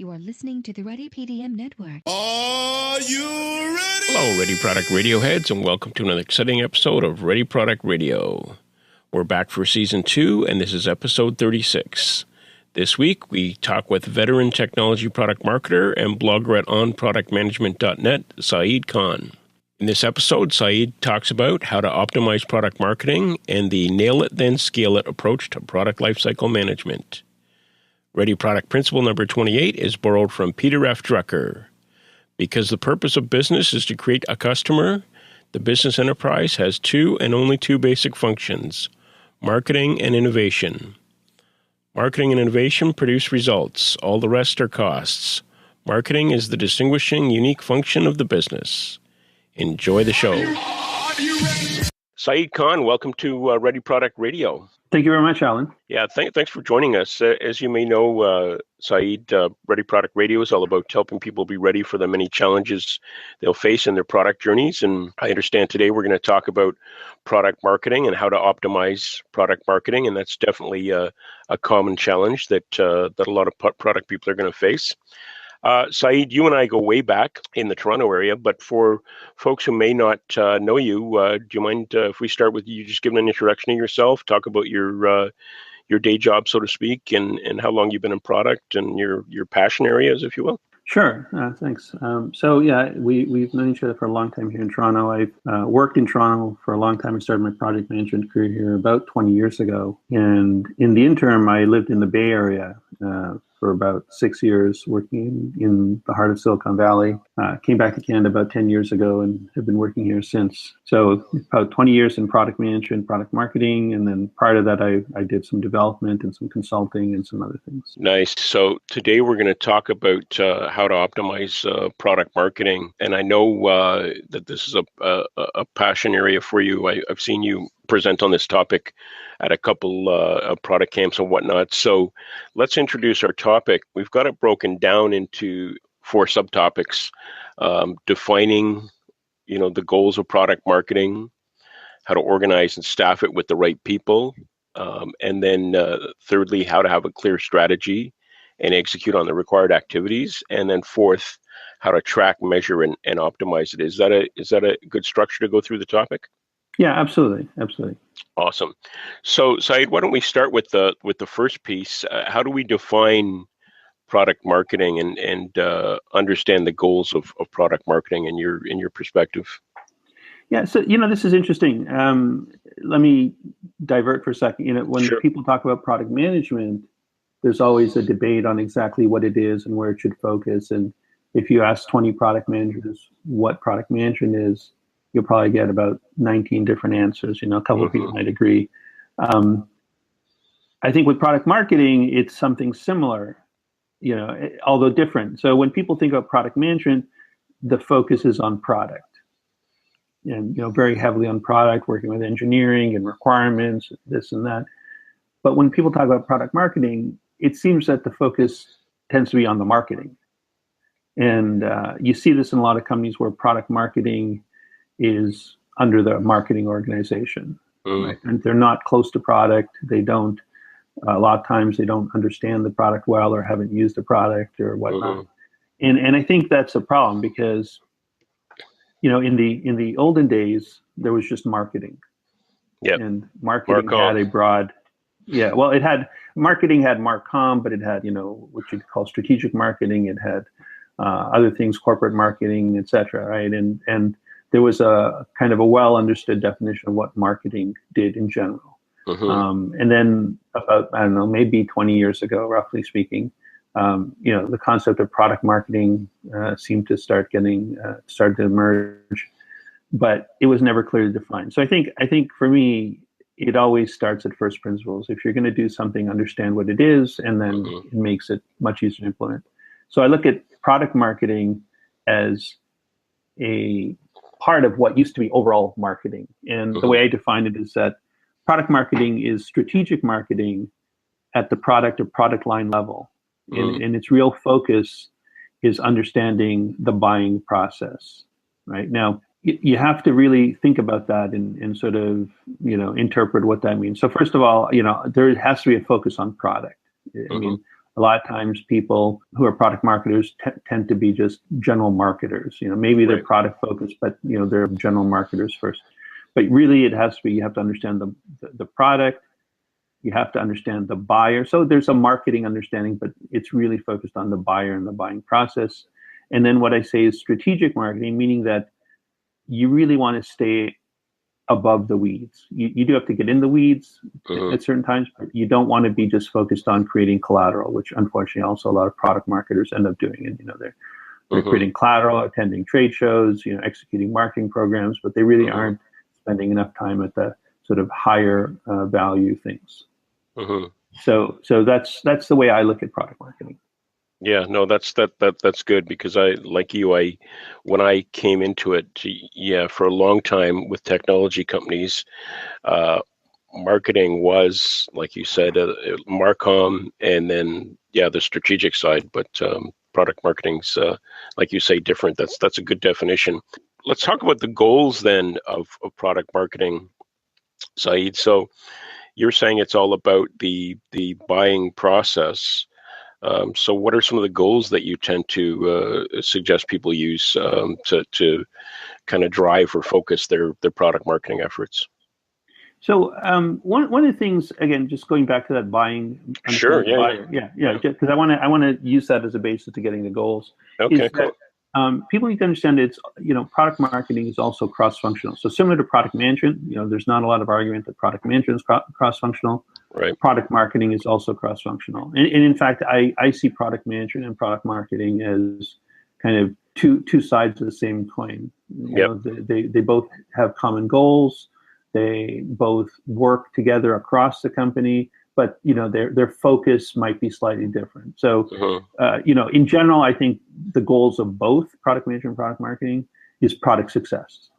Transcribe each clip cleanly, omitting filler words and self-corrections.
You are listening to the Ready PDM Network. Are you ready? Hello, Ready Product Radio heads, and welcome to another exciting episode of Ready Product Radio. We're back for Season 2, and this is Episode 36. This week, we talk with veteran technology product marketer and blogger at onproductmanagement.net, Saeed Khan. In this episode, Saeed talks about how to optimize product marketing and the nail it, then scale it approach to product lifecycle management. Ready Product Principle number 28 is borrowed from Peter F. Drucker. Because the purpose of business is to create a customer, the business enterprise has two and only two basic functions, marketing and innovation. Marketing and innovation produce results. All the rest are costs. Marketing is the distinguishing, unique function of the business. Enjoy the show. Saeed Khan, welcome to Ready Product Radio. Thank you very much, Alan. Yeah, thanks for joining us. As you may know, Saeed, Ready Product Radio is all about helping people be ready for the many challenges they'll face in their product journeys. And I understand today we're going to talk about product marketing and how to optimize product marketing. And that's definitely a common challenge that a lot of product people are going to face. Saeed, you and I go way back in the Toronto area, but for folks who may not know you, do you mind if we start with you just giving an introduction of yourself, talk about your day job, so to speak, and how long you've been in product and your passion areas, if you will? Sure. Thanks. We've known each other for a long time here in Toronto. I've worked in Toronto for a long time. I started my project management career here about 20 years ago. And in the interim, I lived in the Bay Area for about 6 years, working in the heart of Silicon Valley. Came back to Canada about 10 years ago and have been working here since. So about 20 years in product management, product marketing, and then prior to that, I did some development and some consulting and some other things. Nice. So today we're going to talk about how to optimize product marketing. And I know that this is a passion area for you. I've seen you present on this topic at a couple of product camps and whatnot. So let's introduce our topic. We've got it broken down into 4 subtopics, defining, the goals of product marketing, how to organize and staff it with the right people, and then thirdly, how to have a clear strategy and execute on the required activities, and then fourth, how to track, measure, and optimize it. Is that a good structure to go through the topic? Yeah, absolutely. Awesome. So, Saeed, why don't we start with the first piece? How do we define product marketing and understand the goals of product marketing in your perspective? Yeah, so this is interesting. Let me divert for a second. When Sure. people talk about product management, there's always a debate on exactly what it is and where it should focus. And if you ask 20 product managers what product management is, you'll probably get about 19 different answers. A couple of people might agree. I think with product marketing, it's something similar, although different. So when people think about product management, the focus is on product and, very heavily on product, working with engineering and requirements, this and that. But when people talk about product marketing, it seems that the focus tends to be on the marketing. And you see this in a lot of companies where product marketing is under the marketing organization, right? And they're not close to product. They don't, a lot of times they don't understand the product well or haven't used the product or whatnot. And I think that's a problem because, in the olden days, there was just marketing. Yep. And marketing Marcom. had a broad, marketing had Marcom, but it had, what you'd call strategic marketing. It had other things, corporate marketing, et cetera, right? And there was a kind of a well-understood definition of what marketing did in general. And then about, maybe 20 years ago, roughly speaking, the concept of product marketing seemed to started to emerge, but it was never clearly defined. So I think for me, it always starts at first principles. If you're going to do something, understand what it is, and then it makes it much easier to implement. So I look at product marketing as a part of what used to be overall marketing. And the way I define it is that product marketing is strategic marketing at the product or product line level. And its real focus is understanding the buying process, right? Now, you have to really think about that and sort of, interpret what that means. So first of all, there has to be a focus on product. I mean, A lot of times people who are product marketers tend to be just general marketers. Maybe they're product focused, but they're general marketers first. But really it has to be, you have to understand the product, you have to understand the buyer. So there's a marketing understanding, but it's really focused on the buyer and the buying process. And then what I say is strategic marketing, meaning that you really want to stay above the weeds. You do have to get in the weeds at certain times, but you don't want to be just focused on creating collateral, which unfortunately also a lot of product marketers end up doing. And they're creating collateral, attending trade shows, executing marketing programs, but they really aren't spending enough time at the sort of higher value things. So that's the way I look at product marketing. Yeah, no, that's good, because when I came into it, for a long time with technology companies, marketing was, like you said, Marcom, and then the strategic side, but product marketing's like you say, different. That's a good definition. Let's talk about the goals then of product marketing, Saeed. So you're saying it's all about the buying process. So what are some of the goals that you tend to suggest people use to kind of drive or focus their product marketing efforts? So one of the things, again, just going back to that buying, sure, because I want to use that as a basis to getting the goals. Okay, cool. People need to understand it's, product marketing is also cross-functional. So similar to product management, there's not a lot of argument that product management is cross-functional. Right. Product marketing is also cross-functional. And in fact, I see product management and product marketing as kind of two sides of the same coin. They both have common goals. They both work together across the company, but their focus might be slightly different. So in general, I think the goals of both product management and product marketing is product success.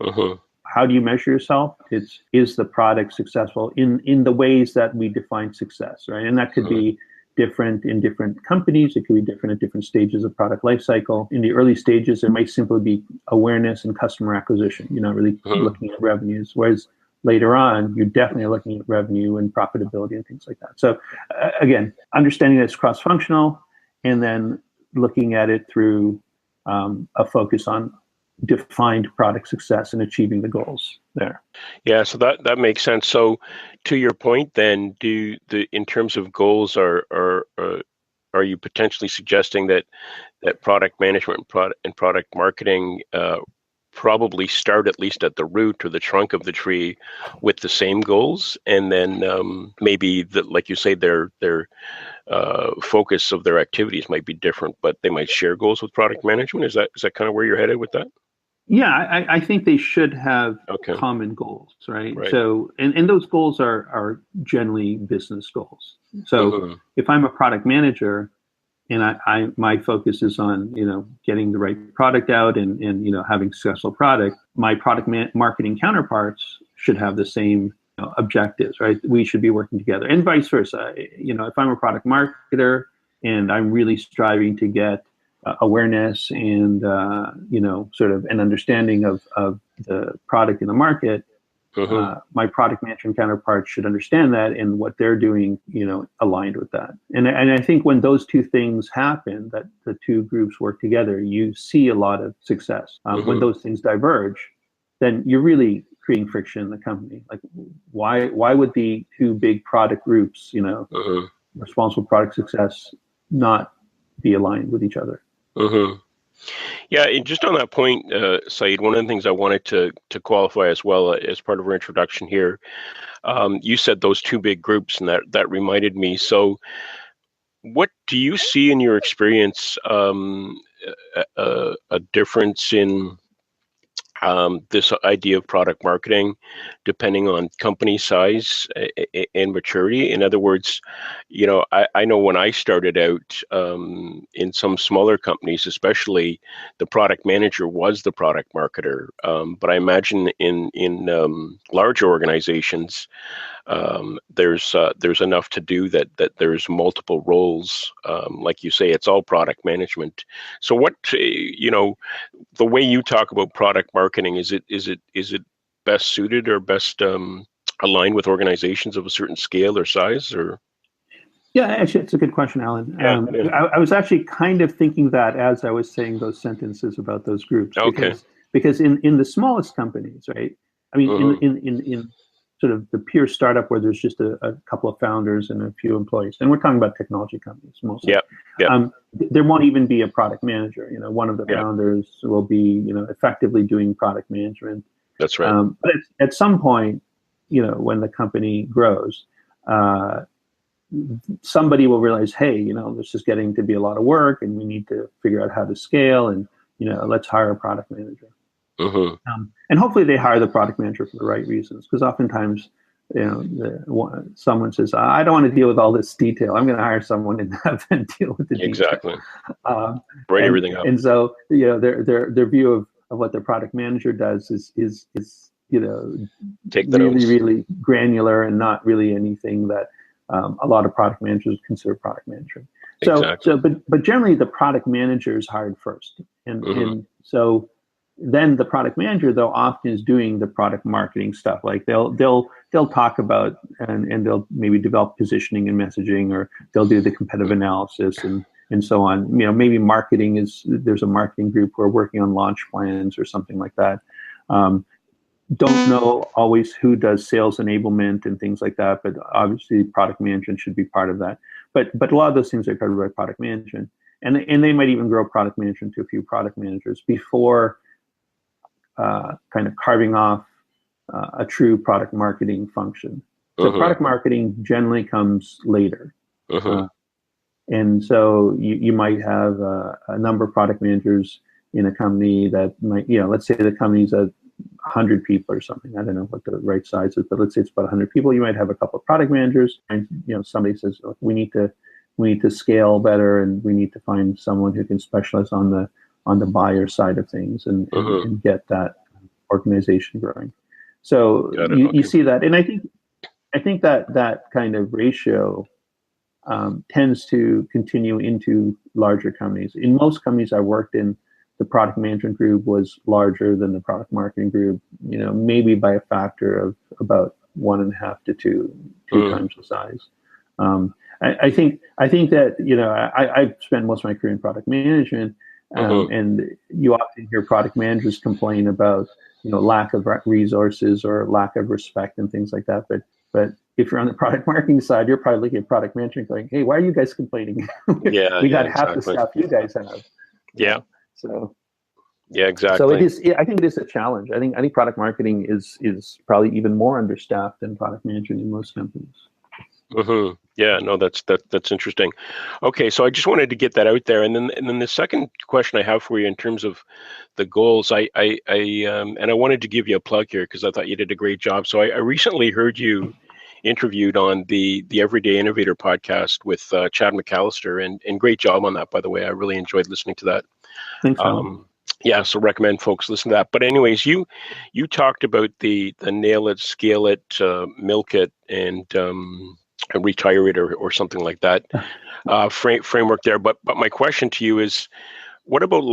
How do you measure yourself? Is the product successful in the ways that we define success, right? And that could be different in different companies. It could be different at different stages of product lifecycle. In the early stages, it might simply be awareness and customer acquisition. You're not really looking at revenues, whereas later on, you're definitely looking at revenue and profitability and things like that. So again, understanding that it's cross-functional, and then looking at it through a focus on defined product success and achieving the goals there. Yeah, so that makes sense. So to your point then, in terms of goals, are you potentially suggesting that product management and product marketing probably start at least at the root or the trunk of the tree with the same goals, and then maybe like you say, their focus of their activities might be different, but they might share goals with product management? Is that kind of where you're headed with that? Yeah, I think they should have common goals, right? So, and those goals are generally business goals. So if I'm a product manager and my focus is on, getting the right product out and having a successful product, my product marketing counterparts should have the same objectives, right? We should be working together, and vice versa. If I'm a product marketer and I'm really striving to get awareness and sort of an understanding of the product in the market, my product management counterparts should understand that, and what they're doing, aligned with that. And I think when those two things happen, that the two groups work together, you see a lot of success. When those things diverge, then you're really creating friction in the company. Like, why would the two big product groups, responsible product success, not be aligned with each other? Yeah, and just on that point, Saeed, one of the things I wanted to qualify as well as part of our introduction here, you said those two big groups, and that reminded me. So what do you see in your experience, a difference in this idea of product marketing depending on company size and maturity? In other words, I know when I started out in some smaller companies, especially, the product manager was the product marketer. But I imagine in larger organizations, there's enough to do that there's multiple roles. Like you say, it's all product management. So what, the way you talk about product marketing, is it best suited or best aligned with organizations of a certain scale or size, or? Yeah, actually, it's a good question, Alan. Yeah, it is. I was actually kind of thinking that as I was saying those sentences about those groups, Okay. because in the smallest companies, right? I mean, Mhm. in sort of the pure startup where there's just a couple of founders and a few employees, and we're talking about technology companies mostly. Yep. Yep. There won't even be a product manager. One of the Yeah. founders will be, effectively doing product management. That's right. But at some point, when the company grows, somebody will realize, hey, this is getting to be a lot of work, and we need to figure out how to scale, and let's hire a product manager. Mhm. And hopefully they hire the product manager for the right reasons, because oftentimes, someone says, I don't want to deal with all this detail. I'm going to hire someone and have them deal with the detail. Exactly. Write everything up. And so, their view of what their product manager does is Take the really, notes. really granular and not really anything that a lot of product managers consider product management. Exactly. But generally the product manager is hired first, and so then the product manager, though, often is doing the product marketing stuff. Like they'll talk about and they'll maybe develop positioning and messaging, or they'll do the competitive analysis and so on. Maybe there's a marketing group who are working on launch plans or something like that. Don't know always who does sales enablement and things like that, but obviously product management should be part of that. But a lot of those things are covered by product management, and they might even grow product management to a few product managers before kind of carving off a true product marketing function. So product marketing generally comes later. And so you might have a number of product managers in a company that might, let's say the company's at 100 people or something. I don't know what the right size is, but let's say it's about 100 people. You might have a couple of product managers, and somebody says, look, we need to scale better, and we need to find someone who can specialize on the buyer side of things and get that organization growing. So you see that, and I think that kind of ratio tends to continue into larger companies. In most companies I worked in, the product management group was larger than the product marketing group, maybe by a factor of about 1.5 to 2 times the size. I think that, I've spent most of my career in product management, and you often hear product managers complain about, lack of resources or lack of respect and things like that. But if you're on the product marketing side, you're probably looking at product management going, hey, why are you guys complaining? we got half the stuff you guys have. Yeah. So yeah, exactly. So it is. I think it is a challenge. I think product marketing is probably even more understaffed than product management in most companies. Yeah, no, that's interesting. Okay, so I just wanted to get that out there, and then the second question I have for you in terms of the goals, I wanted to give you a plug here because I thought you did a great job. So I recently heard you interviewed on the Everyday Innovator podcast with Chad McAllister, and great job on that, by the way. I really enjoyed listening to that. Thanks, Alan. Yeah, so recommend folks listen to that. But anyways, you talked about the nail it, scale it, milk it, and retire it or something like that framework there. But my question to you is, what about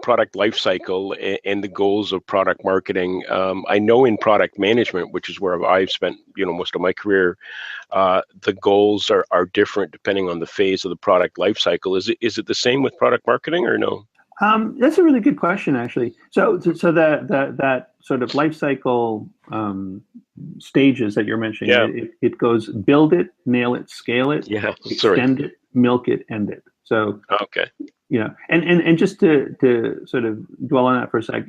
product life cycle, and the goals of product marketing? I know in product management, which is where I've spent most of my career, the goals are different depending on the phase of the product life cycle. Is it the same with product marketing or no? That's a really good question, actually. So that sort of life cycle stages that you're mentioning, it goes build it, nail it, scale it, extend it, milk it, end it. So okay. And just to sort of dwell on that for a sec,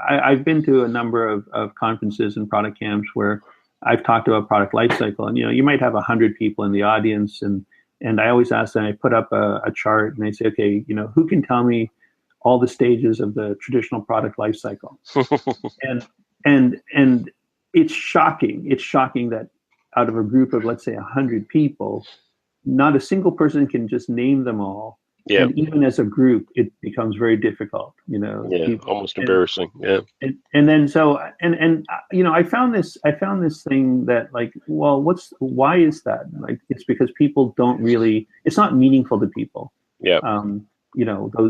I've been to a number of conferences and product camps where I've talked about product lifecycle, and you might have 100 people in the audience, and I always ask them, I put up a chart and I say, okay, who can tell me all the stages of the traditional product lifecycle? and it's shocking. It's shocking that out of a group of, let's say, 100 people, not a single person can just name them all. Yeah. And even as a group, it becomes very difficult, almost embarrassing. Yeah. And then I found this thing that, like, well, why is that? Like, it's because people don't really, it's not meaningful to people. Yeah.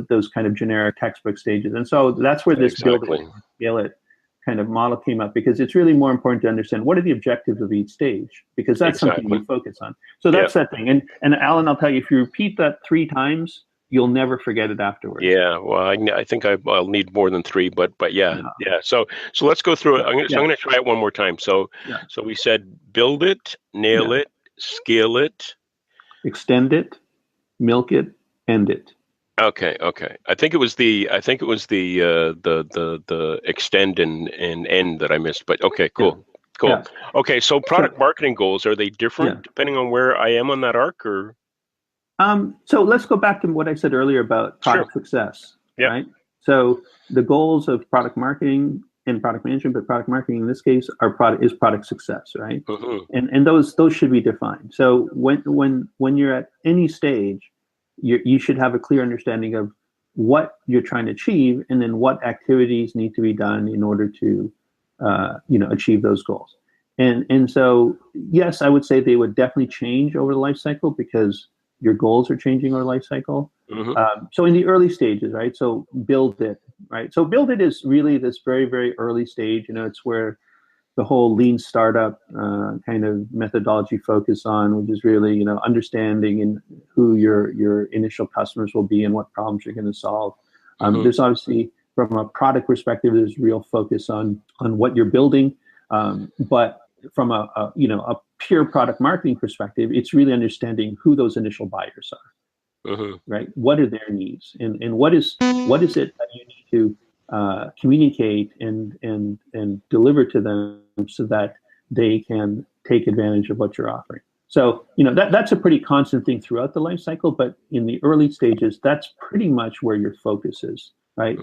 Those kind of generic textbook stages. And so that's where this build it, scale it kind of model came up, because it's really more important to understand what are the objectives of each stage, because that's something we focus on. So that's that thing. And Alan, I'll tell you, if you repeat that 3 times, you'll never forget it afterwards. Yeah, well, I think I'll need more than 3, but yeah. So let's go through it. So I'm going to try it one more time. So we said build it, nail it, scale it, extend it, milk it, end it. Okay. I think it was the extend and end that I missed. But okay, cool. Yeah. Okay, so product marketing goals, are they different depending on where I am on that arc, or? So let's go back to what I said earlier about product success, right? So the goals of product marketing and product management, but product marketing in this case is product success, right? And those should be defined. So when you're at any stage, you should have a clear understanding of what you're trying to achieve, and then what activities need to be done in order to achieve those goals. And so yes, I would say they would definitely change over the life cycle, because your goals are changing over life cycle. So in the early stages, right? So build it, right? So build it is really this very, very early stage. It's where the whole lean startup kind of methodology focus on, which is really, understanding and who your initial customers will be and what problems you're going to solve. There's obviously, from a product perspective, there's real focus on what you're building. But from a pure product marketing perspective, it's really understanding who those initial buyers are, right? What are their needs, and what is it that you need to communicate and deliver to them so that they can take advantage of what you're offering. So that's a pretty constant thing throughout the life cycle, but in the early stages, that's pretty much where your focus is, right?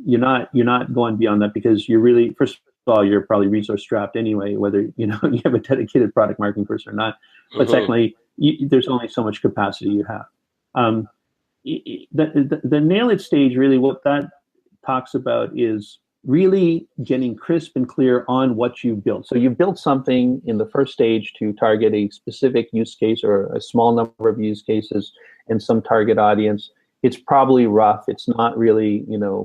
You're not going beyond that, because you're really, first of all, you're probably resource strapped anyway, whether you have a dedicated product marketing person or not. But secondly, there's only so much capacity you have. The nail it stage, really what that talks about is really getting crisp and clear on what you've built. So you've built something in the first stage to target a specific use case or a small number of use cases and some target audience. It's probably rough. It's not really,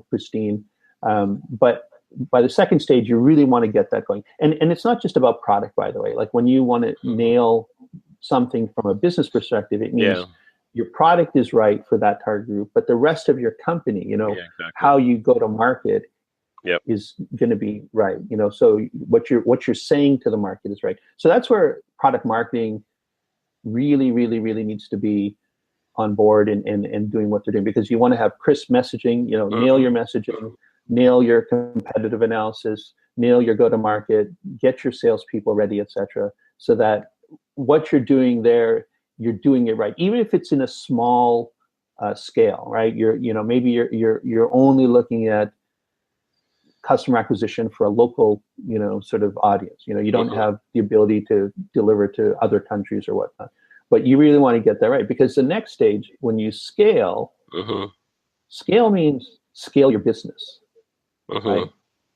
pristine. But by the second stage, you really want to get that going. And it's not just about product, by the way. Like when you want to nail something from a business perspective, it means your product is right for that target group, but the rest of your company, how you go to market is going to be right. So what you're saying to the market is right. So that's where product marketing really, really, really needs to be on board and doing what they're doing, because you want to have crisp messaging, nail your messaging, nail your competitive analysis, nail your go-to-market, get your salespeople ready, etc., so that what you're doing there, you're doing it right, even if it's in a small scale, right? Maybe you're only looking at customer acquisition for a local, sort of audience. You don't have the ability to deliver to other countries or whatnot, but you really want to get that right, because the next stage, when you scale, scale means scale your business. Right?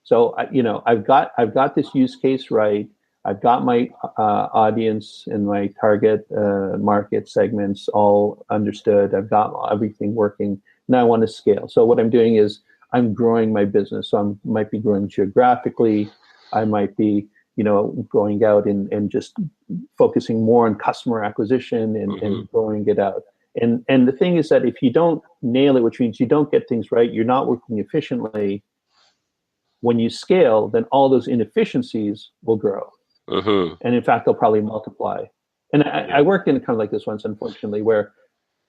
So I've got this use case right. I've got my audience and my target market segments all understood. I've got everything working. Now I want to scale. So what I'm doing is I'm growing my business. So I might be growing geographically. I might be going out and just focusing more on customer acquisition and growing it out. And the thing is that if you don't nail it, which means you don't get things right, you're not working efficiently. When you scale, then all those inefficiencies will grow. And in fact, they'll probably multiply. And I worked in a kind of like this once, unfortunately, where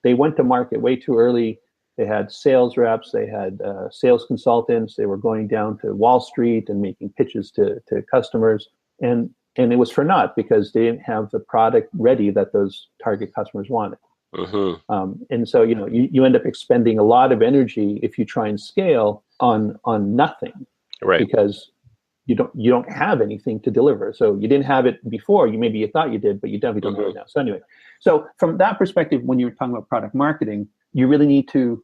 they went to market way too early. They had sales reps, they had sales consultants, they were going down to Wall Street and making pitches to customers. And it was for naught, because they didn't have the product ready that those target customers wanted. And so, you end up expending a lot of energy if you try and scale on nothing. Right. Because you don't have anything to deliver. So you didn't have it before. Maybe you thought you did, but you definitely don't do it now. So anyway, so from that perspective, when you were talking about product marketing, you really need to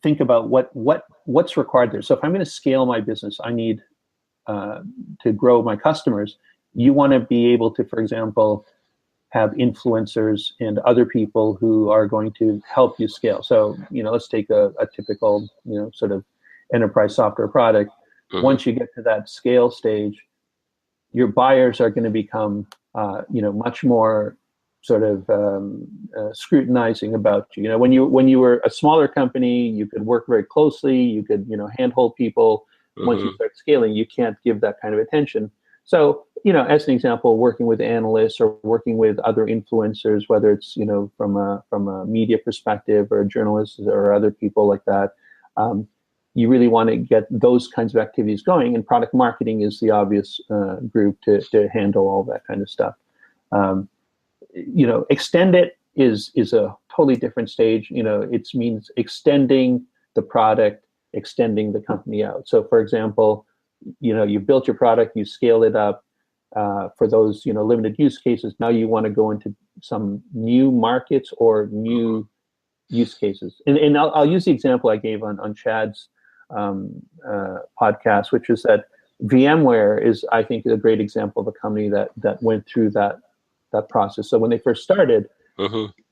think about what's required there. So if I'm going to scale my business, I need to grow my customers. You want to be able to, for example, have influencers and other people who are going to help you scale. So let's take a typical sort of enterprise software product. Once you get to that scale stage, your buyers are going to become, much more sort of scrutinizing about you. When you were a smaller company, you could work very closely. You could, handhold people. Once you start scaling, you can't give that kind of attention. So, as an example, working with analysts or working with other influencers, whether it's, from a media perspective or journalists or other people like that, you really want to get those kinds of activities going. And product marketing is the obvious group to handle all that kind of stuff. Extend it is a totally different stage. It means extending the product, extending the company out. So, for example, you built your product, you scale it up for those limited use cases. Now you want to go into some new markets or new use cases. And I'll use the example I gave on Chad's podcast, which is that VMware is, I think, a great example of a company that went through that process. So when they first started,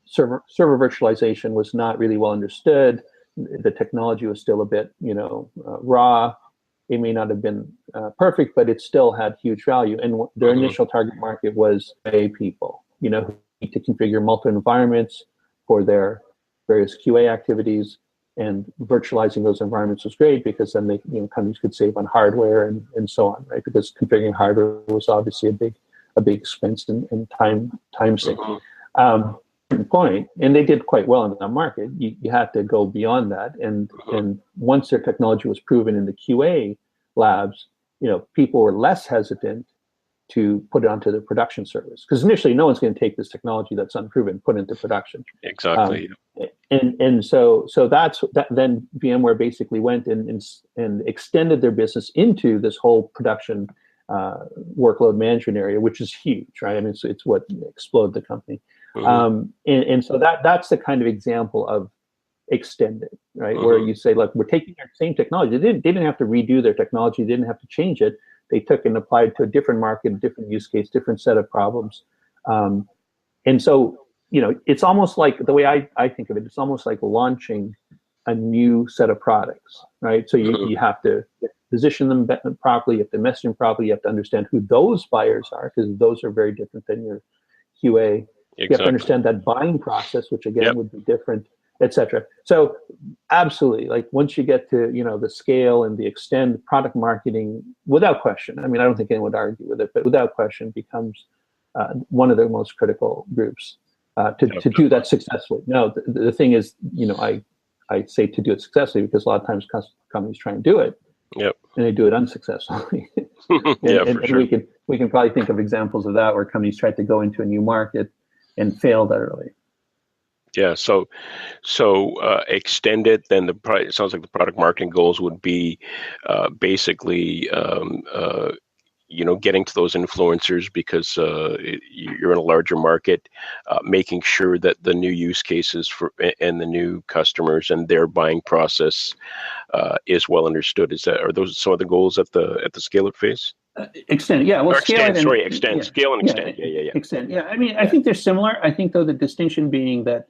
server virtualization was not really well understood. The technology was still a bit, raw. It may not have been perfect, but it still had huge value. And their initial target market was people, who need to configure multiple environments for their various QA activities. And virtualizing those environments was great because then they, companies could save on hardware and so on, right? Because configuring hardware was obviously a big expense and time sink. Point, and they did quite well in that market. You had to go beyond that, and once their technology was proven in the QA labs, people were less hesitant to put it onto the production servers because initially no one's going to take this technology that's unproven, put into production. Exactly. And so that's that. Then VMware basically went and extended their business into this whole production workload management area, which is huge, right? I mean, it's what exploded the company. And so that's the kind of example of extended, right? Where you say, look, we're taking our same technology. They didn't have to redo their technology. They didn't have to change it. They took and applied it to a different market, a different use case, different set of problems. And so, it's almost like the way I think of it, it's almost like launching a new set of products, right? So you have to position them properly, you have to message them properly, you have to understand who those buyers are, because those are very different than your QA. You have to understand that buying process, which again would be different, et cetera. So absolutely, like once you get to, the scale and the extend, product marketing, without question, I mean, I don't think anyone would argue with it, but without question becomes one of the most critical groups to do that successfully. Now, the thing is, I say to do it successfully because a lot of times companies try and do it, and they do it unsuccessfully. And sure. we can probably think of examples of that where companies tried to go into a new market and failed utterly. Yeah. So extend it. Then it sounds like the product marketing goals would be basically getting to those influencers because you're in a larger market, making sure that the new use cases and the new customers and their buying process is well understood. Are those some of the goals at the scale-up phase? Extend, yeah. Well, extend. Scale and extend. Yeah. Extend, yeah. I mean, I think they're similar. I think though the distinction being that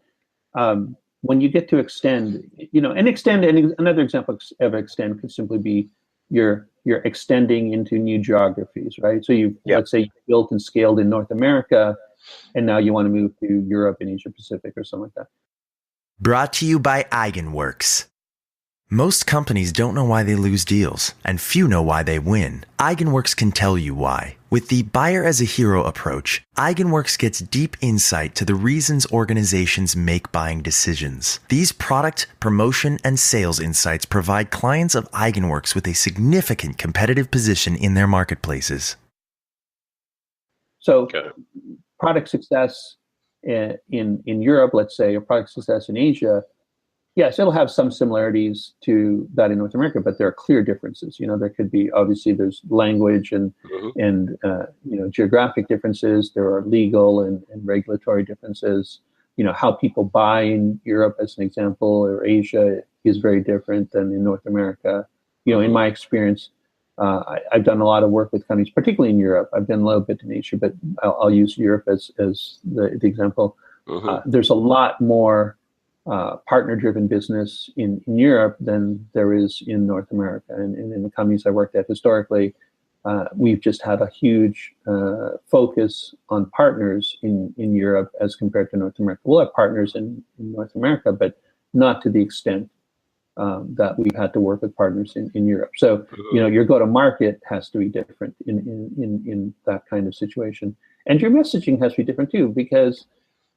when you get to extend, and extend, and another example of extend could simply be you're extending into new geographies, right? So let's say you built and scaled in North America, and now you want to move to Europe and Asia Pacific or something like that. Brought to you by Eigenworks. Most companies don't know why they lose deals, and few know why they win. Eigenworks can tell you why. With the buyer as a hero approach, Eigenworks gets deep insight to the reasons organizations make buying decisions. These product, promotion, and sales insights provide clients of Eigenworks with a significant competitive position in their marketplaces. So, product success in Europe, let's say, or product success in Asia, yes, it'll have some similarities to that in North America, but there are clear differences. There could be, obviously, there's language and geographic differences. There are legal and regulatory differences. How people buy in Europe, as an example, or Asia is very different than in North America. In my experience, I've done a lot of work with companies, particularly in Europe. I've done a little bit in Asia, but I'll use Europe as the example. There's a lot more partner-driven business in Europe than there is in North America. And in the companies I worked at historically, we've just had a huge focus on partners in Europe as compared to North America. We'll have partners in North America, but not to the extent that we've had to work with partners in Europe. So, your go-to-market has to be different in that kind of situation. And your messaging has to be different too, because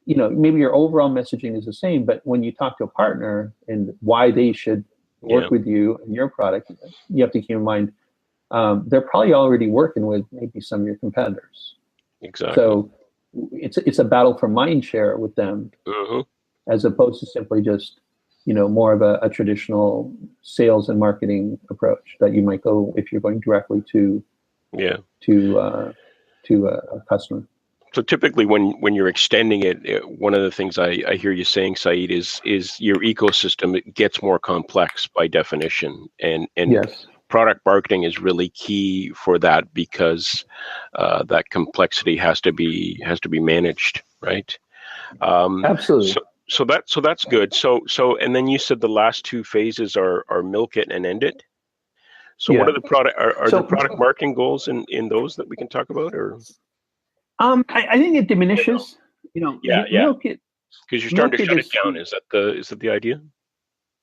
maybe your overall messaging is the same, but when you talk to a partner and why they should work with you and your product, you have to keep in mind they're probably already working with maybe some of your competitors. Exactly. So it's a battle for mind share with them, as opposed to simply just more of a traditional sales and marketing approach that you might go if you're going directly to a customer. So typically, when you're extending it, one of the things I hear you saying, Saeed, is your ecosystem gets more complex by definition, and yes. Product marketing is really key for that, because that complexity has to be managed, right? Absolutely. So that's good. So and then you said the last two phases are milk it and end it. So what are the product marketing goals in those that we can talk about, or? I think it diminishes. Milk it because you're starting to shut it down. Is that the idea?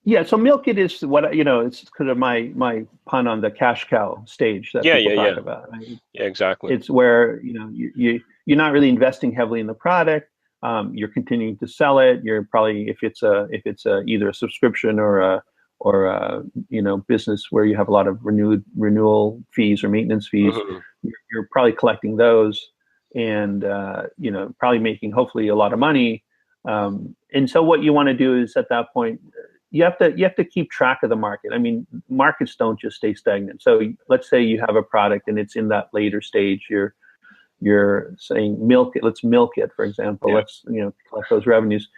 Yeah. So milk it is what it's kind of my pun on the cash cow stage that people talk about. Right? Yeah, exactly. It's where you're not really investing heavily in the product. You're continuing to sell it. You're probably if it's either a subscription or a business where you have a lot of renewal fees or maintenance fees. You're probably collecting those. And probably making hopefully a lot of money. And so what you want to do is at that point you have to keep track of the market. I mean, markets don't just stay stagnant. So let's say you have a product and it's in that later stage. You're saying milk it. Let's milk it, for example. Yeah. Let's collect those revenues.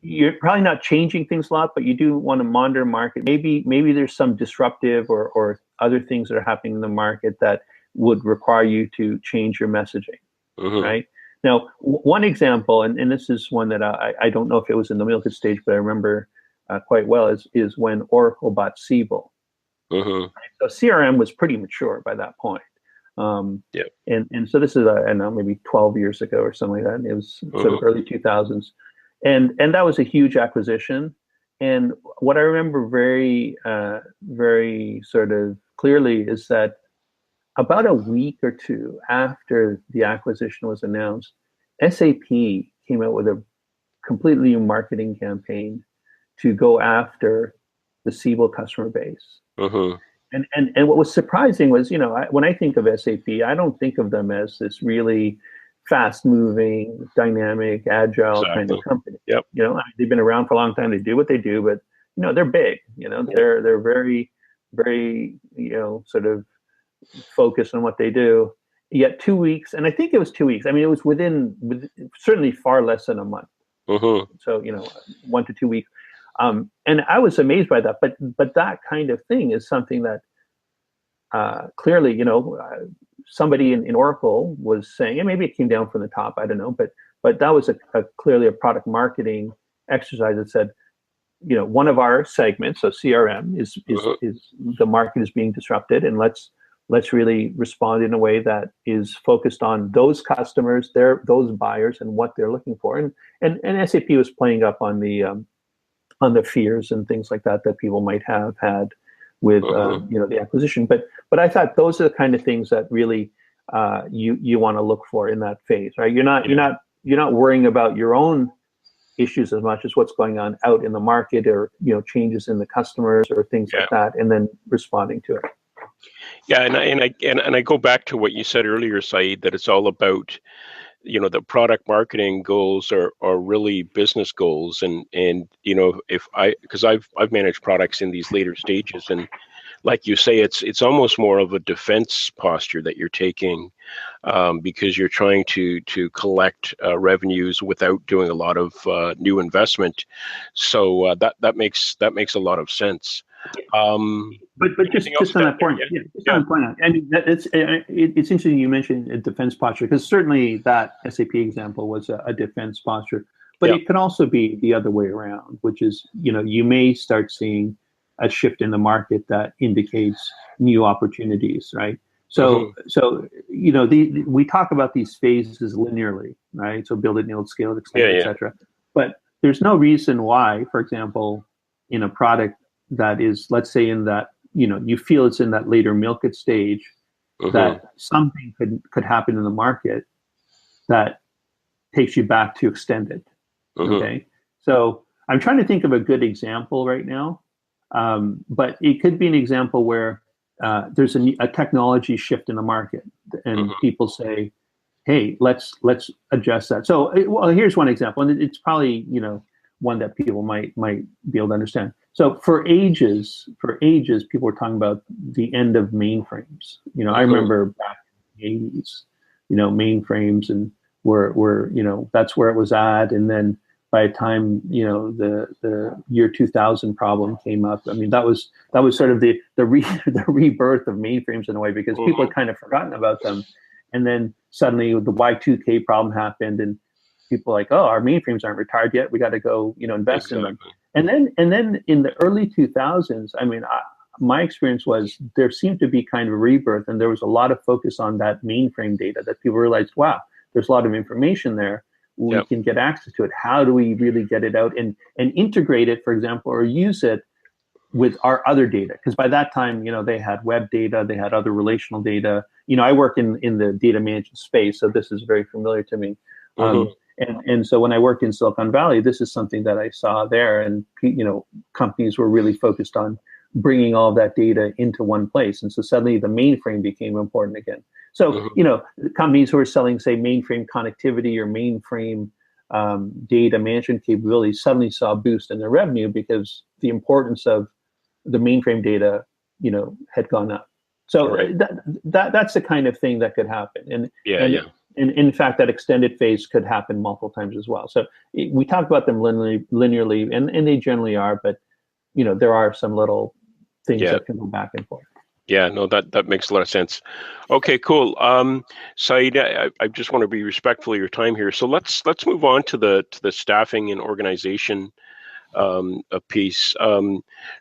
You're probably not changing things a lot, but you do want to monitor market. Maybe there's some disruptive or other things that are happening in the market that would require you to change your messaging, right? Now, one example, and this is one that I don't know if it was in the milk it stage, but I remember quite well, is when Oracle bought Siebel. So CRM was pretty mature by that point. And so this is, I don't know, maybe 12 years ago or something like that. It was sort of early 2000s. And that was a huge acquisition. And what I remember very, very sort of clearly is that about a week or two after the acquisition was announced, SAP came out with a completely new marketing campaign to go after the Siebel customer base. And what was surprising was, when I think of SAP, I don't think of them as this really fast-moving, dynamic, agile kind of company. They've been around for a long time. They do what they do, but they're big. They're very, very sort of focused on what they do. Yet 2 weeks, and I think it was 2 weeks. I mean, it was within certainly far less than a month. So 1 to 2 weeks. And I was amazed by that. But that kind of thing is something that clearly, somebody in Oracle was saying, and maybe it came down from the top, I don't know, but that was clearly a product marketing exercise that said, one of our segments, so CRM, is the market is being disrupted, and let's really respond in a way that is focused on those customers, those buyers, and what they're looking for. And SAP was playing up on the fears and things like that people might have had with the acquisition. But I thought those are the kind of things that really you want to look for in that phase, right? You're not worrying about your own issues as much as what's going on out in the market, or changes in the customers or things like that, and then responding to it. Yeah, and I go back to what you said earlier, Saeed, that it's all about the product marketing goals are really business goals, and because I've managed products in these later stages, and like you say, it's almost more of a defense posture that you're taking, because you're trying to collect revenues without doing a lot of new investment. So that makes a lot of sense. But just on that point, on that point, I mean, it's interesting you mentioned a defense posture, because certainly that SAP example was a defense posture. But Yeah. it can also be the other way around, which is, you may start seeing a shift in the market that indicates new opportunities, right? So, Mm-hmm. we talk about these phases linearly, right? So build it, build, scale it, extend Yeah, it, yeah. etc. But there's no reason why, for example, in a product that is, let's say, in that, you feel it's in that later milk it stage, Mm-hmm. that something could happen in the market that takes you back to extend it. Mm-hmm. Okay, so I'm trying to think of a good example right now, but it could be an example where there's a technology shift in the market, and Mm-hmm. people say, "Hey, let's adjust that." So, well, here's one example, and it's probably one that people might be able to understand. So, for ages, people were talking about the end of mainframes. I Mm-hmm. remember back in the '80s, mainframes and were that's where it was at, and then by the time the year 2000 problem came up, I mean that was sort of the rebirth of mainframes in a way, because people Mm-hmm. had kind of forgotten about them, and then suddenly the Y2K problem happened, and people were like, oh, our mainframes aren't retired yet, we got to go invest in them. Exactly. And then in the early 2000s, I mean, my experience was there seemed to be kind of a rebirth, and there was a lot of focus on that mainframe data, that people realized, wow, there's a lot of information there. We Yep. can get access to it. How do we really get it out and integrate it, for example, or use it with our other data? Because by that time, they had web data, they had other relational data. I work in the data management space, so this is very familiar to me. Mm-hmm. And so when I worked in Silicon Valley, this is something that I saw there, and companies were really focused on bringing all that data into one place, and so suddenly the mainframe became important again. So Mm-hmm. companies who are selling, say, mainframe connectivity or mainframe data management capabilities suddenly saw a boost in their revenue, because the importance of the mainframe data, had gone up. So Right. that's the kind of thing that could happen, and Yeah, and yeah. and in fact, that extended phase could happen multiple times as well. So we talk about them linearly, and they generally are, but there are some little things Yeah. that can go back and forth. Yeah, no, that makes a lot of sense. Okay, cool. Saeed, I just want to be respectful of your time here. So let's move on to the staffing and organization a piece.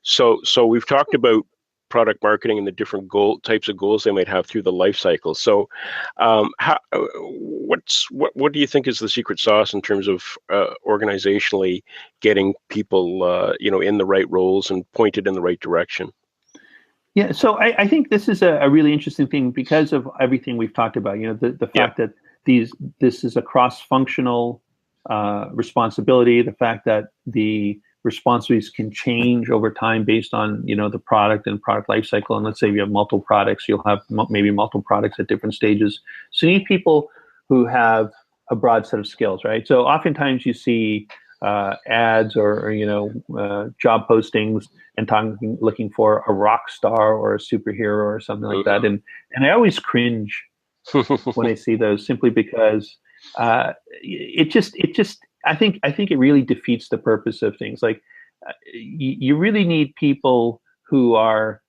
So we've talked about product marketing and the different types of goals they might have through the life cycle. So, what do you think is the secret sauce in terms of organizationally getting people in the right roles and pointed in the right direction? Yeah, so I think this is a really interesting thing because of everything we've talked about. The Yeah. fact that this is a cross-functional responsibility, the fact that the responsibilities can change over time based on the product and product lifecycle. And let's say you have multiple products, you'll have maybe multiple products at different stages. So you need people who have a broad set of skills, right? So oftentimes you see ads or job postings and looking for a rock star or a superhero or something like that, and I always cringe when I see those, simply because it just I think it really defeats the purpose of things. Like you really need people who are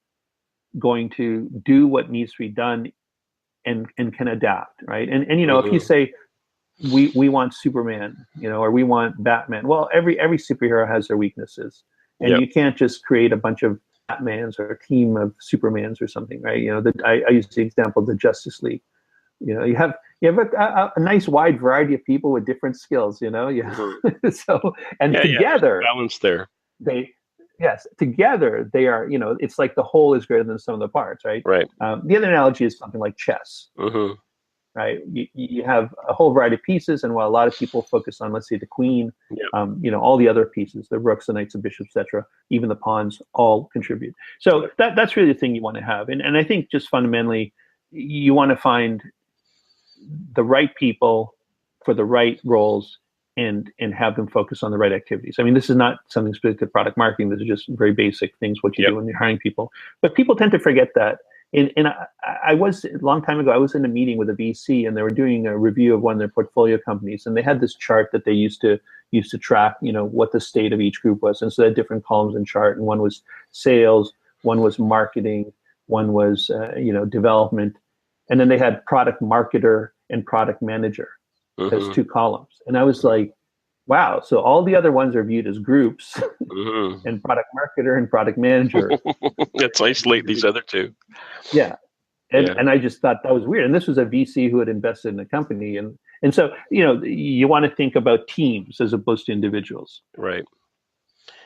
going to do what needs to be done and can adapt, right? And if you Mhm. say we want Superman, or we want Batman. Well, every superhero has their weaknesses, and Yep. you can't just create a bunch of Batmans or a team of Supermans or something, right? I use the example of the Justice League. You have a nice wide variety of people with different skills. Mhm. So, and Yeah, yeah. There's a together balance there. they, yes, together they are. It's like the whole is greater than the sum of the parts, right? Right. The other analogy is something like chess, Hmm. right? You have a whole variety of pieces, and while a lot of people focus on, let's say, the queen, Yep. all the other pieces, the rooks, the knights, the bishops, etc., even the pawns, all contribute. So Yep. that's really the thing you want to have, and I think just fundamentally, you want to find the right people for the right roles, and have them focus on the right activities. I mean, this is not something specific to product marketing. This is just very basic things what you Yep. do when you're hiring people. But people tend to forget that. And I was, a long time ago, I was in a meeting with a VC, and they were doing a review of one of their portfolio companies, and they had this chart that they used to track, what the state of each group was. And so they had different columns and chart, and one was sales, one was marketing, one was development, and then they had product marketer and product manager as Hmm. two columns. And I was like, wow, so all the other ones are viewed as groups, Mm-hmm. and product marketer and product manager. Let's isolate these other two. Yeah. Yeah. And I just thought that was weird. And this was a VC who had invested in the company. And so, you want to think about teams as opposed to individuals. Right.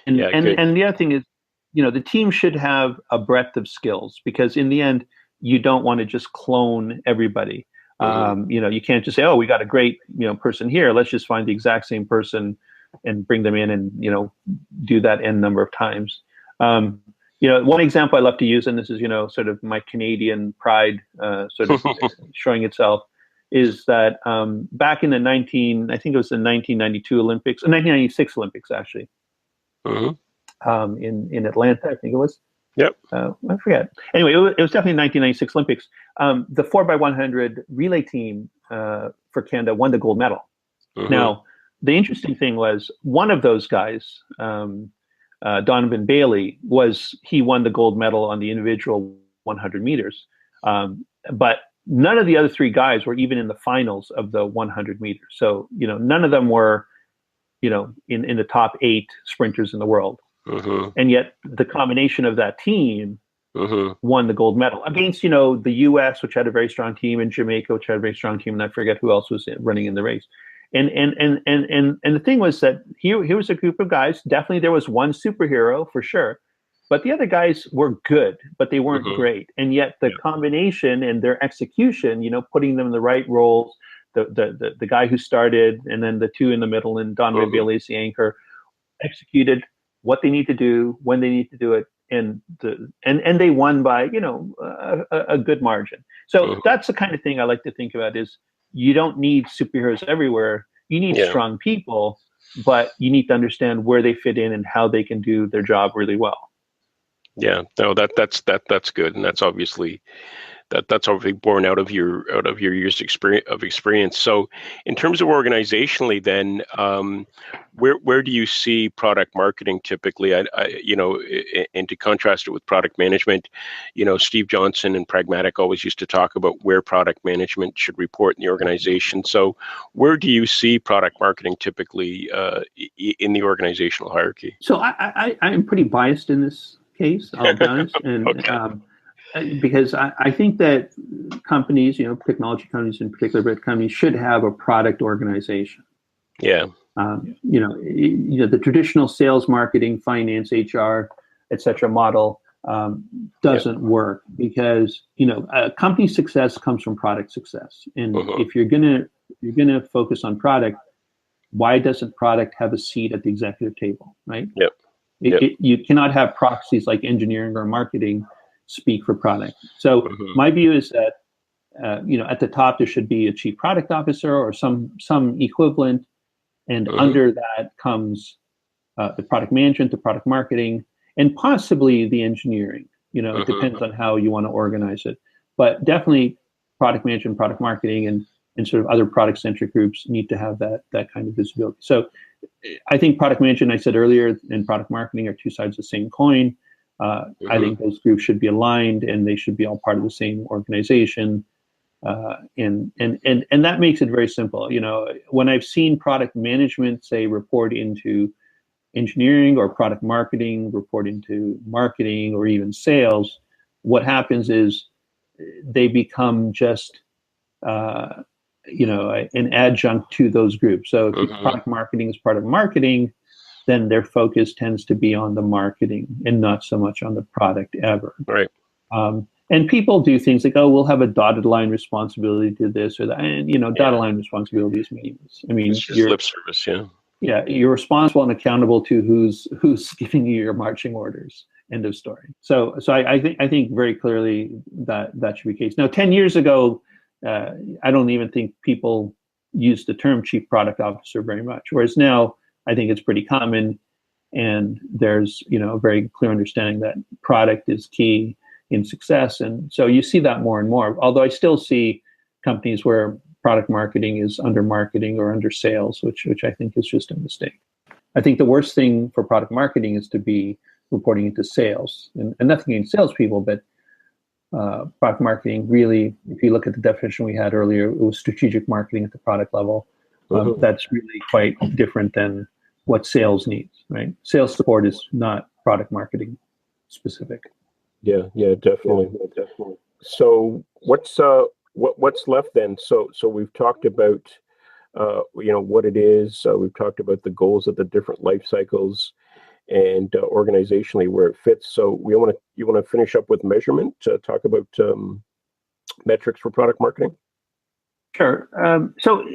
And, Yeah, and, good. and the other thing is, the team should have a breadth of skills, because in the end, you don't want to just clone everybody. Mm-hmm. You can't just say, oh, we got a great, person here. Let's just find the exact same person and bring them in and, do that n number of times. One example I love to use, and this is, sort of my Canadian pride sort of showing itself, is that back in the 1992 Olympics, 1996 Olympics, actually, Mm-hmm. in Atlanta, I think it was. Yep. I forget. Anyway, it was definitely 1996 Olympics. The 4x100 relay team for Canada won the gold medal. Mm-hmm. Now, the interesting thing was one of those guys, Donovan Bailey, he won the gold medal on the individual 100 meters. But none of the other three guys were even in the finals of the 100 meters. So, none of them were, in the top 8 sprinters in the world. Mm-hmm. And yet the combination of that team Mm-hmm. won the gold medal against, the US, which had a very strong team, and Jamaica, which had a very strong team, and I forget who else was running in the race. And the thing was that here was a group of guys. Definitely there was one superhero for sure, but the other guys were good, but they weren't great. And yet the combination and their execution, putting them in the right roles, the guy who started, and then the two in the middle, and Donovan Bailey as the anchor, executed what they need to do when they need to do it, and they won by a good margin. So that's the kind of thing I like to think about, is you don't need superheroes everywhere. You need strong people, but you need to understand where they fit in and how they can do their job really well. Yeah, no, that's good, and that's obviously born out of your years of experience. So, in terms of organizationally, then, where do you see product marketing typically? And to contrast it with product management, Steve Johnson and Pragmatic always used to talk about where product management should report in the organization. So, where do you see product marketing typically in the organizational hierarchy? So, I'm pretty biased in this case, I'll be honest, and because I think that companies, technology companies in particular, but companies should have a product organization. Yeah. The traditional sales, marketing, finance, HR, etc. model doesn't work, because company success comes from product success. And if you're gonna focus on product, why doesn't product have a seat at the executive table, right? Yep. You cannot have proxies like engineering or marketing speak for product. So my view is that at the top there should be a chief product officer or some equivalent, and under that comes the product management, the product marketing, and possibly the engineering. It depends on how you want to organize it, but definitely product management, product marketing, and sort of other product centric groups need to have that kind of visibility. So I think product management, I said earlier, and product marketing are two sides of the same coin. I think those groups should be aligned, and they should be all part of the same organization. And that makes it very simple. When I've seen product management, say, report into engineering, or product marketing report into marketing, or even sales, what happens is they become just an adjunct to those groups. So if product marketing is part of marketing, then their focus tends to be on the marketing and not so much on the product ever. Right. And people do things like, we'll have a dotted line responsibility to this or that. And, dotted line responsibility is meaningless. I mean, it's just lip service, Yeah, you're responsible and accountable to who's giving you your marching orders. End of story. So I think very clearly that should be the case. Now, 10 years ago, I don't even think people used the term chief product officer very much. Whereas now, I think it's pretty common, and there's a very clear understanding that product is key in success, and so you see that more and more. Although I still see companies where product marketing is under marketing or under sales, which I think is just a mistake. I think the worst thing for product marketing is to be reporting into sales, and nothing against salespeople, but product marketing really, if you look at the definition we had earlier, it was strategic marketing at the product level. That's really quite different than what sales needs, right? Sales support is not product marketing specific. Yeah, definitely. So what's left then? So we've talked about what it is. We've talked about the goals of the different life cycles and organizationally where it fits. So you want to finish up with measurement, talk about metrics for product marketing? Sure. So,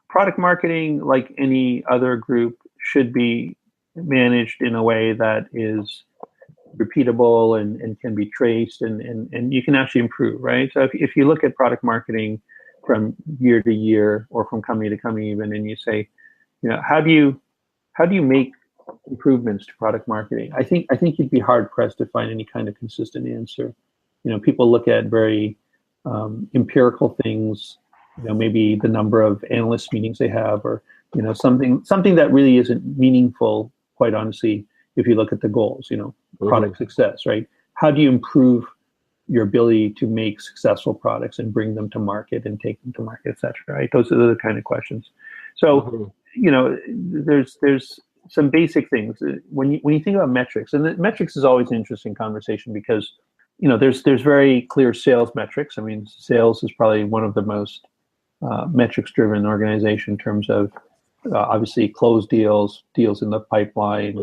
product marketing, like any other group, should be managed in a way that is repeatable and can be traced and you can actually improve, right? So if you look at product marketing from year to year or from company to company even, and you say, how do you make improvements to product marketing? I think you'd be hard pressed to find any kind of consistent answer. People look at very empirical things, maybe the number of analyst meetings they have, or something that really isn't meaningful, quite honestly, if you look at the goals, product success, right? How do you improve your ability to make successful products and bring them to market and take them to market, et cetera, right? Those are the kind of questions. So, there's some basic things. When you think about metrics, and the metrics is always an interesting conversation because, there's very clear sales metrics. I mean, sales is probably one of the most metrics-driven organization in terms of obviously closed deals in the pipeline,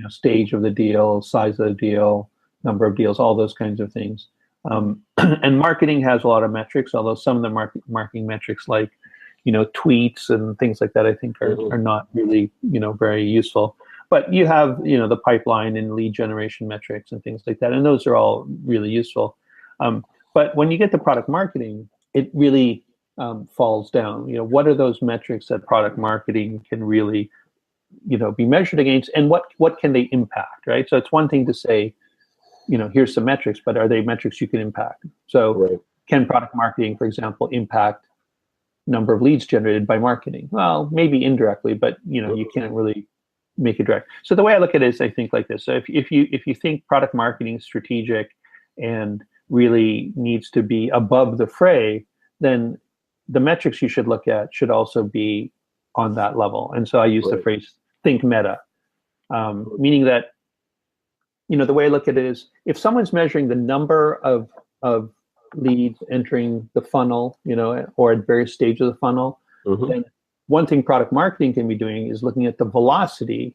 stage of the deal, size of the deal, number of deals, all those kinds of things. And marketing has a lot of metrics, although some of the marketing metrics like, tweets and things like that, I think are not really, very useful. But you have, the pipeline and lead generation metrics and things like that. And those are all really useful. But when you get to product marketing, it really falls down. What are those metrics that product marketing can really, be measured against, and what can they impact, right? So it's one thing to say, here's some metrics, but are they metrics you can impact? So can product marketing, for example, impact number of leads generated by marketing? Well, maybe indirectly, but you can't really make it direct. So the way I look at it is I think like this. So if you think product marketing is strategic and really needs to be above the fray, then the metrics you should look at should also be on that level. And so I use the phrase think meta, meaning that, the way I look at it is if someone's measuring the number of leads entering the funnel, or at various stages of the funnel, then one thing product marketing can be doing is looking at the velocity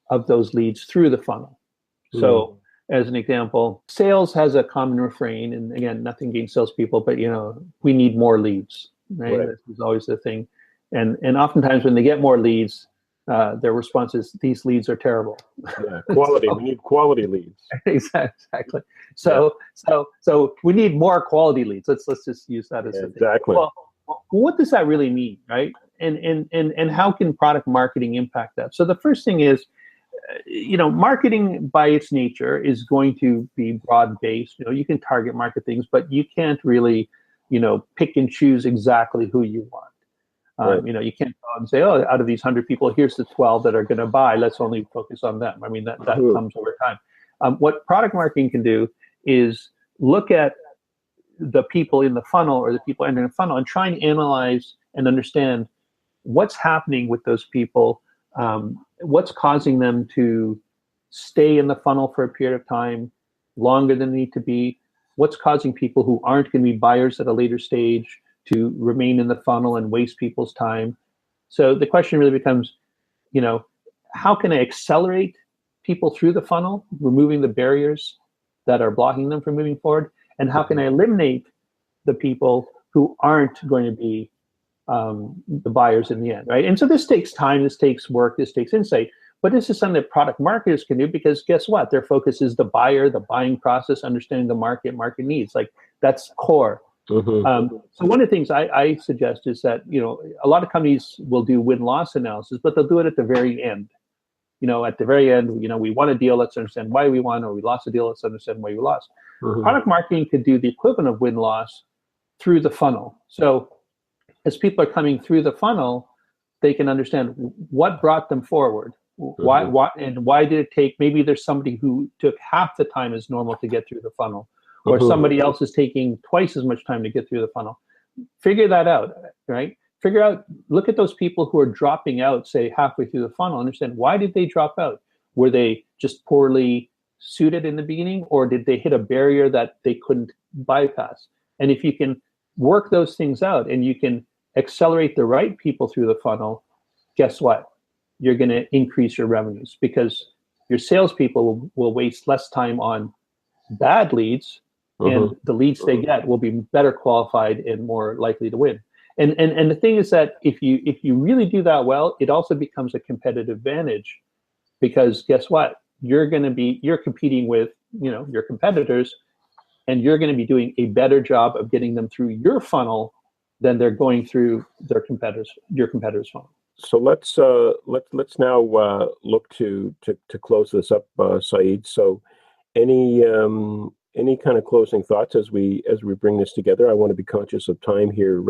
of those leads through the funnel. So as an example, sales has a common refrain, and again, nothing against salespeople, but we need more leads, right? This is always the thing. And oftentimes when they get more leads, their response is, these leads are terrible. Quality. We need quality leads. Exactly. So we need more quality leads. Let's just use that as a thing. Exactly. Well, what does that really mean, right? And how can product marketing impact that? So the first thing is, marketing by its nature is going to be broad-based. You can target market things, but you can't really, pick and choose exactly who you want. You can't go out and say, oh, out of these 100 people, here's the 12 that are going to buy. Let's only focus on them. I mean, that comes over time. What product marketing can do is look at the people in the funnel or the people entering the funnel and try and analyze and understand what's happening with those people, what's causing them to stay in the funnel for a period of time longer than they need to be, what's causing people who aren't going to be buyers at a later stage to remain in the funnel and waste people's time. So the question really becomes, how can I accelerate people through the funnel, removing the barriers that are blocking them from moving forward? And how can I eliminate the people who aren't going to be the buyers in the end, right? And so this takes time, this takes work, this takes insight, but this is something that product marketers can do because guess what? Their focus is the buyer, the buying process, understanding the market needs. Like that's core. So one of the things I suggest is that, a lot of companies will do win-loss analysis, but they'll do it at the very end. At the very end, we won a deal, let's understand why we won, or we lost a deal, let's understand why we lost. Product marketing could do the equivalent of win-loss through the funnel. So as people are coming through the funnel, they can understand what brought them forward. Why did it take? Maybe there's somebody who took half the time as normal to get through the funnel, or somebody else is taking twice as much time to get through the funnel. Figure that out, right? figure out, look at those people who are dropping out, say halfway through the funnel, understand why did they drop out? Were they just poorly suited in the beginning, or did they hit a barrier that they couldn't bypass? And if you can work those things out and you can accelerate the right people through the funnel, guess what? You're going to increase your revenues, because your salespeople will waste less time on bad leads, and the leads they get will be better qualified and more likely to win. And the thing is that if you really do that well, it also becomes a competitive advantage, because guess what? You're competing with your competitors, and you're going to be doing a better job of getting them through your funnel than they're going through your competitors' funnel. So let's now look to close this up, Saeed. So any kind of closing thoughts as we bring this together? I want to be conscious of time here.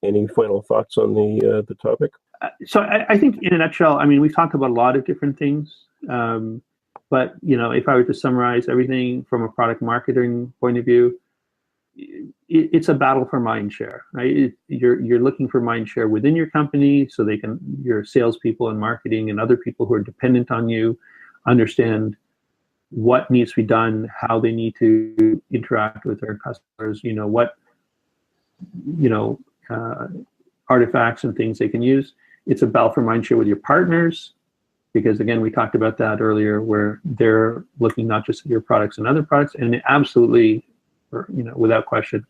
Any final thoughts on the topic? So I think in a nutshell, I mean, we've talked about a lot of different things, but if I were to summarize everything from a product marketing point of view, it's a battle for mind share, right? You're looking for mind share within your company, so your salespeople and marketing and other people who are dependent on you understand what needs to be done, how they need to interact with their customers, what artifacts and things they can use. It's a battle for mind share with your partners, because again, we talked about that earlier, where they're looking not just at your products and other products, and absolutely, without question,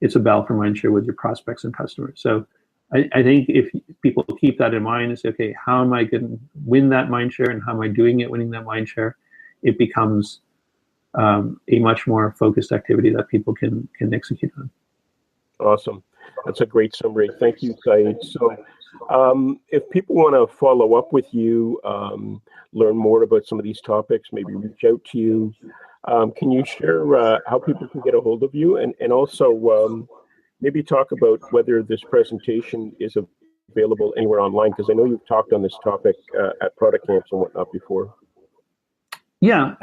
it's a battle for mind share with your prospects and customers. So I think if people keep that in mind and say, okay, how am I going to win that mind share, and how am I doing it, winning that mind share, it becomes a much more focused activity that people can execute on. Awesome. That's a great summary. Thank you, Saeed. So if people want to follow up with you, learn more about some of these topics, maybe reach out to you, can you share how people can get a hold of you, and also maybe talk about whether this presentation is available anywhere online, because I know you've talked on this topic at product camps and whatnot before. Yeah,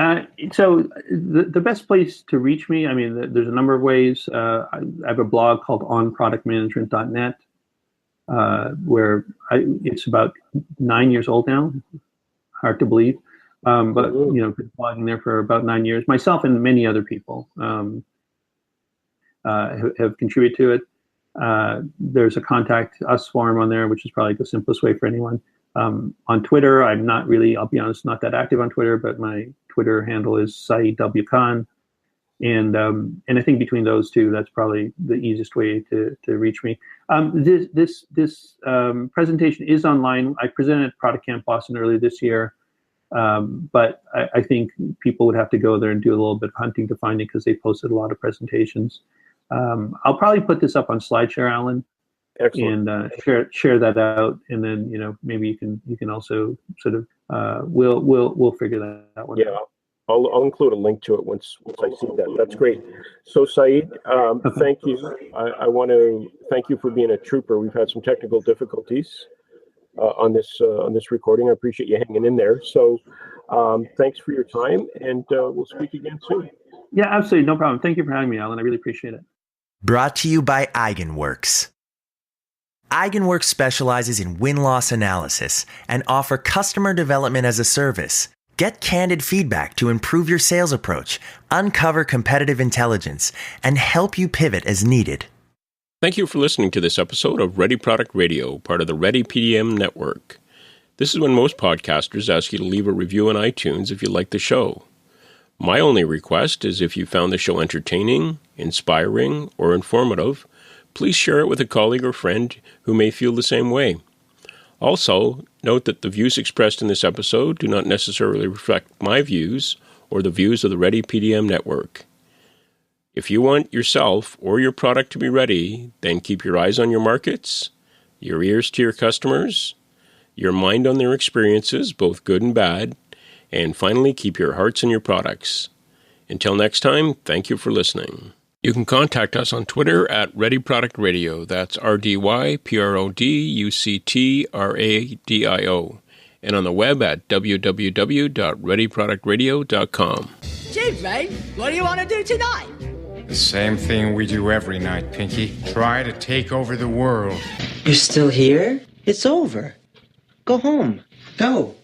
so the best place to reach me, I mean, there's a number of ways. I have a blog called onproductmanagement.net, where it's about 9 years old now. Hard to believe, but been blogging there for about 9 years. Myself and many other people have contributed to it. There's a contact us forum on there, which is probably the simplest way for anyone. On Twitter, I'm not really, I'll be honest, not that active on Twitter, but my Twitter handle is Saeed W. Khan. And I think between those two, that's probably the easiest way to reach me. This presentation is online. I presented at Product Camp Boston earlier this year, but I think people would have to go there and do a little bit of hunting to find it, because they posted a lot of presentations. I'll probably put this up on SlideShare, Alan. Excellent. And share that out, and then maybe you can also sort of we'll figure that one out. I'll include a link to it once I see that. That's great. So Saeed, thank you. I want to thank you for being a trooper. We've had some technical difficulties on this recording. I appreciate you hanging in there. So thanks for your time, and we'll speak again soon. Yeah, absolutely, no problem. Thank you for having me, Alan. I really appreciate it. Brought to you by Eigenworks. Eigenworks specializes in win-loss analysis and offer customer development as a service. Get candid feedback to improve your sales approach, uncover competitive intelligence, and help you pivot as needed. Thank you for listening to this episode of Ready Product Radio, part of the Ready PDM network. This is when most podcasters ask you to leave a review on iTunes if you like the show. My only request is, if you found the show entertaining, inspiring, or informative, please share it with a colleague or friend who may feel the same way. Also, note that the views expressed in this episode do not necessarily reflect my views or the views of the Ready PDM network. If you want yourself or your product to be ready, then keep your eyes on your markets, your ears to your customers, your mind on their experiences, both good and bad, and finally, keep your hearts on your products. Until next time, thank you for listening. You can contact us on Twitter at Ready Product Radio. That's RDYPRODUCTRADIO. And on the web at www.readyproductradio.com. Gee, Ray, what do you want to do tonight? The same thing we do every night, Pinky. Try to take over the world. You're still here? It's over. Go home. Go.